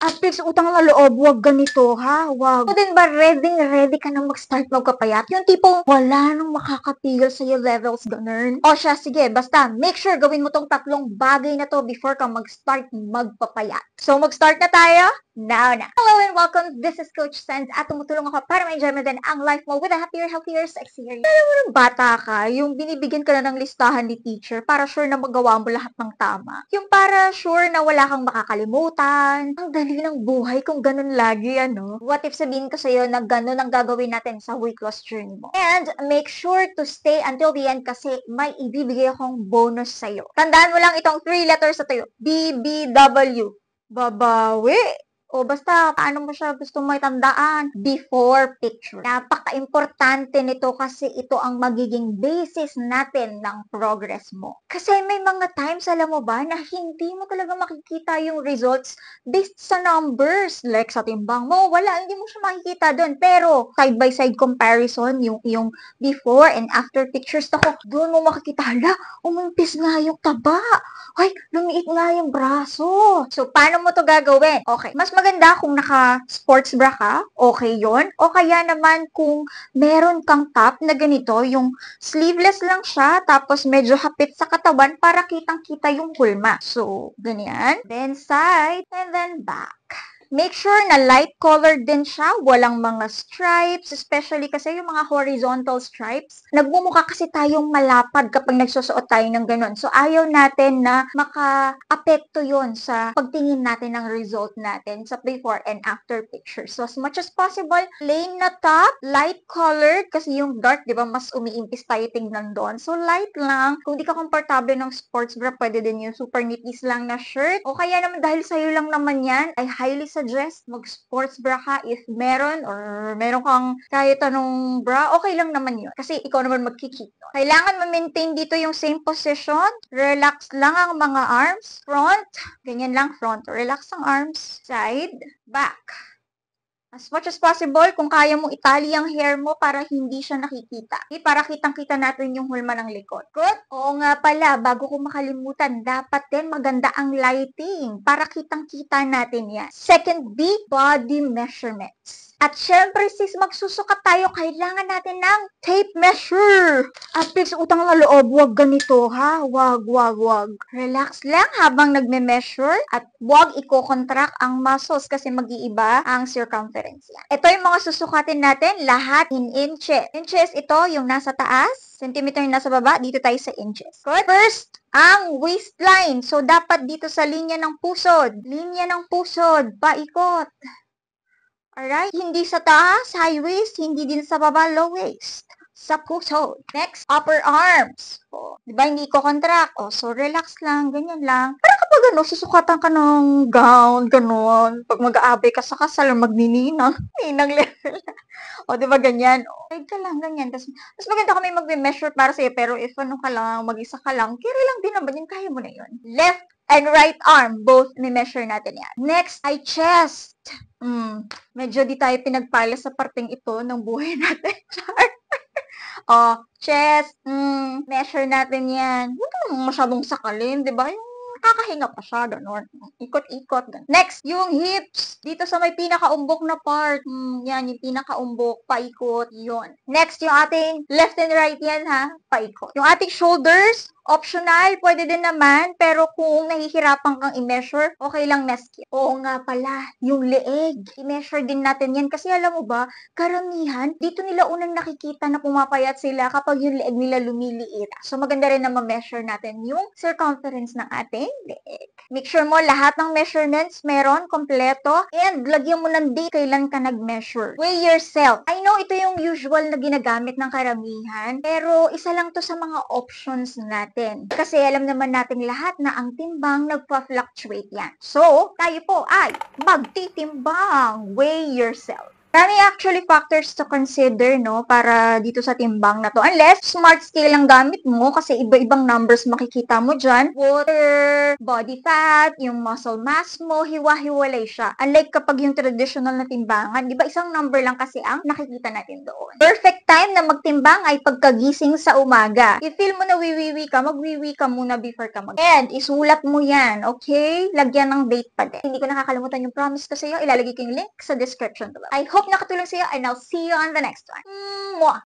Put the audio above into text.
Fix utang na loob, wag ganito ha, wag. So din ba ready ka na mag-start magpapayat? Yung tipong wala nang makakatigil sa'yo levels, ganun. O siya, sige, basta make sure gawin mo tong tatlong bagay na to before ka mag-start magpapayat. So mag-start na tayo? Now na. Hello and welcome, this is Coach Sense at tumutulong ako para ma-enjoy mo din ang life mo with a happier, healthier, sexier. Alam mo nung bata ka, yung binibigyan ka na ng listahan ni teacher para sure na magawa mo lahat ng tama. Yung para sure na wala kang makakalimutan. Ang dali ng buhay kung ganun lagi, ano? What if sabihin ko sa'yo na ganun ang gagawin natin sa weight loss journey mo? And make sure to stay until the end kasi may ibibigay akong bonus sa'yo. Tandaan mo lang itong 3 letters na tayo. BBW. Babawi. O basta, paano mo siya gusto mo itandaan? Before picture. Napaka-importante nito kasi ito ang magiging basis natin ng progress mo. Kasi may mga times, alam mo ba, na hindi mo talaga makikita yung results based sa numbers. Like sa timbang mo, wala, hindi mo siya makikita doon. Pero, side-by-side comparison, yung before and after pictures, ako, doon mo makikita, hala, umimpis nga yung taba. Ay, lumiit nga yung braso. So, paano mo to gagawin? Okay, mas maganda kung naka-sports bra ka, okay yon. O kaya naman kung meron kang top na ganito, yung sleeveless lang siya, tapos medyo hapit sa katawan para kitang-kita yung hulma. So, ganyan. Then side, and then back. Make sure na light colored din siya, walang mga stripes, especially kasi yung mga horizontal stripes. Nagmumukha kasi tayong malapad kapag nagsusuot tayo ng ganun. So, ayaw natin na maka-apekto yon sa pagtingin natin ng result natin sa before and after pictures. So, as much as possible, plain na top, light colored, kasi yung dark, di ba, mas umiimpis tayo tingnan doon. So, light lang. Kung di ka komportable ng sports bra, pwede din yung super nipis lang na shirt. O kaya naman dahil sa'yo lang naman yan, I highly suggest mag-sports bra ka if meron or meron kang kahit anong bra, okay lang naman yun. Kasi ikaw naman magkikip. No? Kailangan ma-maintain dito yung same position. Relax lang ang mga arms. Front. Ganyan lang front. Relax ang arms. Side. Back. As much as possible, kung kaya mo itali ang hair mo para hindi siya nakikita. Okay? Para kitang-kita natin yung hulma ng likod. Good? Oo nga pala, bago ko makalimutan, dapat din maganda ang lighting para kitang-kita natin yan. Second B, body measurements. At syempre, sis, magsusukat tayo, kailangan natin ng tape measure. Fix utang na loob, wag ganito ha, wag. Relax lang habang nagme-measure at wag i-contract ang muscles kasi mag-iiba ang circumference yan. Ito yung mga susukatin natin, lahat in inches. Inches, ito yung nasa taas, centimeter yung nasa baba, dito tayo sa inches. Good? First, ang waistline. So, dapat dito sa linya ng pusod. Linya ng pusod, paikot. Alright? Hindi sa taas, high waist, hindi din sa baba, low waist. Sa puso. Next, upper arms. O, di ba, hindi ko contract. O, so, relax lang, ganyan lang. Parang kapag ano, susukatan ka ng gown, ganun. Pag mag-aabay ka sa kasal, magnininang. Ninang level. O, di ba, ganyan. O, ka lang, ganyan. Tapos, mas maganda kami mag-measure para sa'yo. Pero if ano ka lang, mag-isa ka lang, carry lang din naman yun. Kaya mo na yun. Left and right arm, both ni-measure natin yan. Next ay chest. Medyo di tayo pinagpala sa parteng ito ng buhay natin. Chest, measure natin yan. Huwag naman masyadong sakalin, di ba? Yung nakakahinga pa siya, gano'n. Ikot-ikot, gano'n. Next, yung hips. Dito sa may pinakaumbok na part. Yan, yung pinakaumbok, paikot, yun. Next, yung ating left and right yan, ha? Paikot. Yung ating shoulders, optional, pwede din naman, pero kung nahihirapan kang i-measure, okay lang na skip. Oo nga pala, yung leeg, i-measure din natin yan. Kasi alam mo ba, karamihan, dito nila unang nakikita na pumapayat sila kapag yung leeg nila lumiliit. So maganda rin na ma-measure natin yung circumference ng ating leeg. Make sure mo lahat ng measurements meron, kompleto, and lagyan mo ng date kailan ka nag-measure. Weigh yourself. I know ito yung usual na ginagamit ng karamihan, pero isa lang to sa mga options natin. Kasi alam naman natin lahat na ang timbang nagpa-fluctuate yan. So, tayo po ay magtitimbang. Weigh yourself. Marami actually factors to consider, no, para dito sa timbang na to. Unless, smart scale ang gamit mo kasi iba-ibang numbers makikita mo dyan. Water, body fat, yung muscle mass mo, hiwa-hiwalay siya. Unlike kapag yung traditional na timbangan, di ba isang number lang kasi ang nakikita natin doon. Perfect time na magtimbang ay pagkagising sa umaga. I-feel mo na wiwiwi ka, magwiwi ka muna before ka And isulat mo yan, okay? Lagyan ng date pa din. Hindi ko nakakalimutan yung promise ko sa iyo. Ilalagay ko yung link sa description below. I hope nakatulong sa iyo and I'll see you on the next one. Mwah!